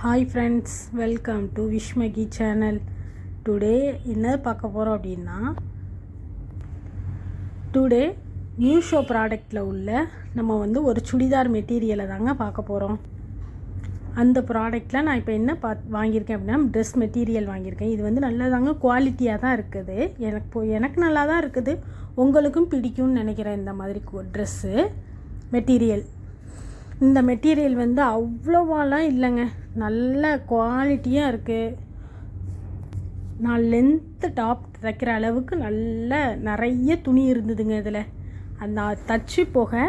Hi friends, welcome to விஷ்மகி channel. Today என்ன பார்க்க போகிறோம் அப்படின்னா, டுடே நியூ ஷோ ப்ராடக்டில் உள்ள நம்ம ஒரு சுடிதார் மெட்டீரியலை தாங்க பார்க்க போகிறோம். அந்த ப்ராடக்டில் நான் இப்போ என்ன வாங்கியிருக்கேன் அப்படின்னா, ட்ரெஸ் மெட்டீரியல் வாங்கியிருக்கேன். இது நல்லதாங்க, குவாலிட்டியாக தான் இருக்குது. எனக்கு நல்லா தான் இருக்குது. உங்களுக்கும் பிடிக்கும்னு நினைக்கிறேன். இந்த மாதிரி ட்ரெஸ்ஸு மெட்டீரியல், இந்த மெட்டீரியல் அவ்வளோவாலாம் இல்லைங்க, நல்ல குவாலிட்டியாக இருக்குது. நான் லென்த்து டாப் தைக்கிற அளவுக்கு நிறைய துணி இருந்ததுங்க. இதில் அந்த தச்சு போக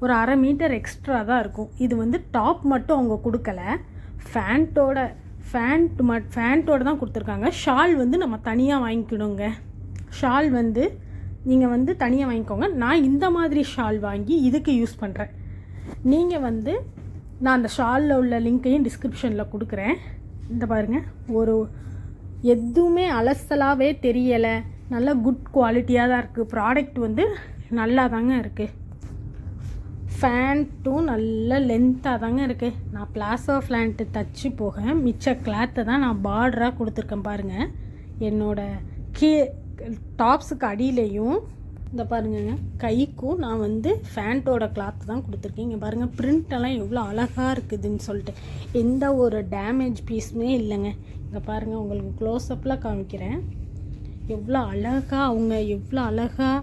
ஒரு 1/2 மீட்டர் எக்ஸ்ட்ரா தான் இருக்கும். இது டாப் மட்டும் அவங்க கொடுக்கல, ஃபேண்ட்டோட தான் கொடுத்துருக்காங்க. ஷால் நம்ம தனியாக வாங்கிக்கணுங்க. ஷால் நீங்கள் தனியாக வாங்கிக்கோங்க. நான் இந்த மாதிரி ஷால் வாங்கி இதுக்கு யூஸ் பண்ணுறேன். நீங்கள் நான் அந்த ஷாலில் உள்ள லிங்க்கையும் டிஸ்கிரிப்ஷனில் கொடுக்குறேன். இந்த பாருங்கள், எதுவுமே அலசலாகவே தெரியலை. நல்ல குட் குவாலிட்டியாக தான் இருக்குது. ப்ராடக்ட் நல்லா தாங்க இருக்குது. ஃபேண்ட்டும் நல்ல லென்த்தாக தாங்க இருக்குது. நான் பிளாசோ ஃபேண்ட்டு தச்சு போக மிச்ச கிளாத்தை தான் நான் பார்டராக கொடுத்துருக்கேன். பாருங்கள், என்னோடய டாப்ஸுக்கு அடியிலையும் இந்த பாருங்கங்க, கைக்கும் நான் ஃபேண்ட்டோட கிளாத் தான் கொடுத்துருக்கேன். இங்கே பாருங்கள், பிரிண்டெல்லாம் எவ்வளோ அழகாக இருக்குதுன்னு சொல்லிட்டு எந்த ஒரு டேமேஜ் பீஸுமே இல்லைங்க. இங்கே பாருங்கள், உங்களுக்கு க்ளோஸ்அப்பில் காமிக்கிறேன். எவ்வளோ அழகாக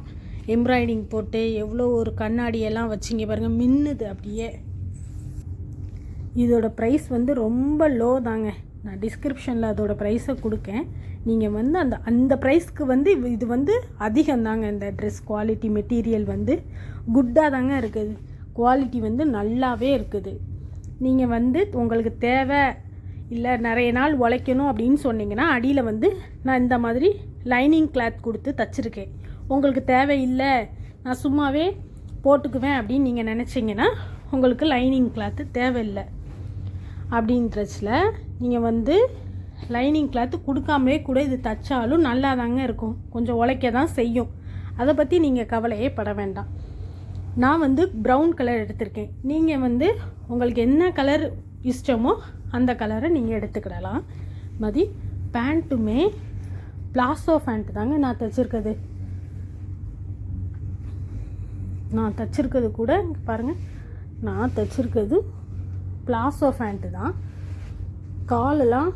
எம்ப்ராய்டிங் போட்டு எவ்வளோ ஒரு கண்ணாடியெல்லாம் வச்சு இங்கே பாருங்கள், மின்னுது அப்படியே. இதோட ப்ரைஸ் ரொம்ப லோ தாங்க. நான் டிஸ்கிரிப்ஷனில் அதோட ப்ரைஸை கொடுக்கேன். நீங்கள் அந்த ப்ரைஸ்க்கு இது அதிகம்தாங்க. இந்த ட்ரெஸ் குவாலிட்டி மெட்டீரியல் குட்டாக தாங்க இருக்குது. குவாலிட்டி நல்லாவே இருக்குது. நீங்கள் உங்களுக்கு தேவை இல்லை, நிறைய நாள் உழைக்கணும் அப்படின்னு சொன்னீங்கன்னா, அடியில் நான் இந்த மாதிரி லைனிங் கிளாத் கொடுத்து தச்சுருக்கேன். உங்களுக்கு தேவையில்லை, நான் சும்மாவே போட்டுக்குவேன் அப்படின்னு நீங்கள் நினச்சிங்கன்னா, உங்களுக்கு லைனிங் கிளாத்து தேவையில்லை அப்படின்றச்சில் நீங்கள் லைனிங் கிளாத்து கொடுக்காமலே கூட இது தைச்சாலும் நல்லா தாங்க இருக்கும். கொஞ்சம் உழைக்க தான் செய்யும். அதை பற்றி நீங்கள் கவலையே பட வேண்டாம். நான் ப்ரௌன் கலர் எடுத்திருக்கேன். நீங்கள் உங்களுக்கு என்ன கலர் இஷ்டமோ அந்த கலரை நீங்கள் எடுத்துக்கிடலாம். மாதிரி பேண்ட்டுமே பிளாசோ பேண்ட் தாங்க நான் தைச்சிருக்கிறது. கூட பாருங்கள், நான் தைச்சிருக்கிறது பிளாசோ பேண்ட்டு தான். காலெல்லாம்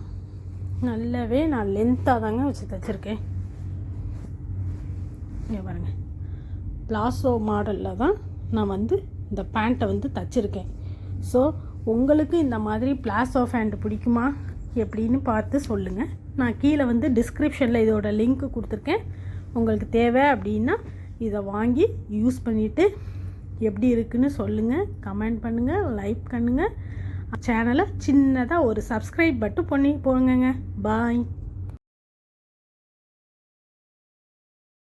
நல்லாவே நான் லென்த்தாக தாங்க வச்சு தைச்சிருக்கேன். இங்கே பாருங்கள், பிளாசோ மாடலில் தான் நான் இந்த பேண்ட்டை தைச்சிருக்கேன். ஸோ உங்களுக்கு இந்த மாதிரி பிளாசோ பேண்ட் பிடிக்குமா எப்படின்னு பார்த்து சொல்லுங்கள். நான் கீழே டிஸ்கிரிப்ஷனில் இதோட லிங்க்கு கொடுத்துருக்கேன். உங்களுக்கு தேவை அப்படின்னா இதை வாங்கி யூஸ் பண்ணிவிட்டு எப்படி இருக்குன்னு சொல்லுங்கள். கமெண்ட் பண்ணுங்கள், லைக் பண்ணுங்கள். சேனலை சின்னதாக ஒரு சப்ஸ்கிரைப் மட்டும் பண்ணி போங்கங்க. பாய்.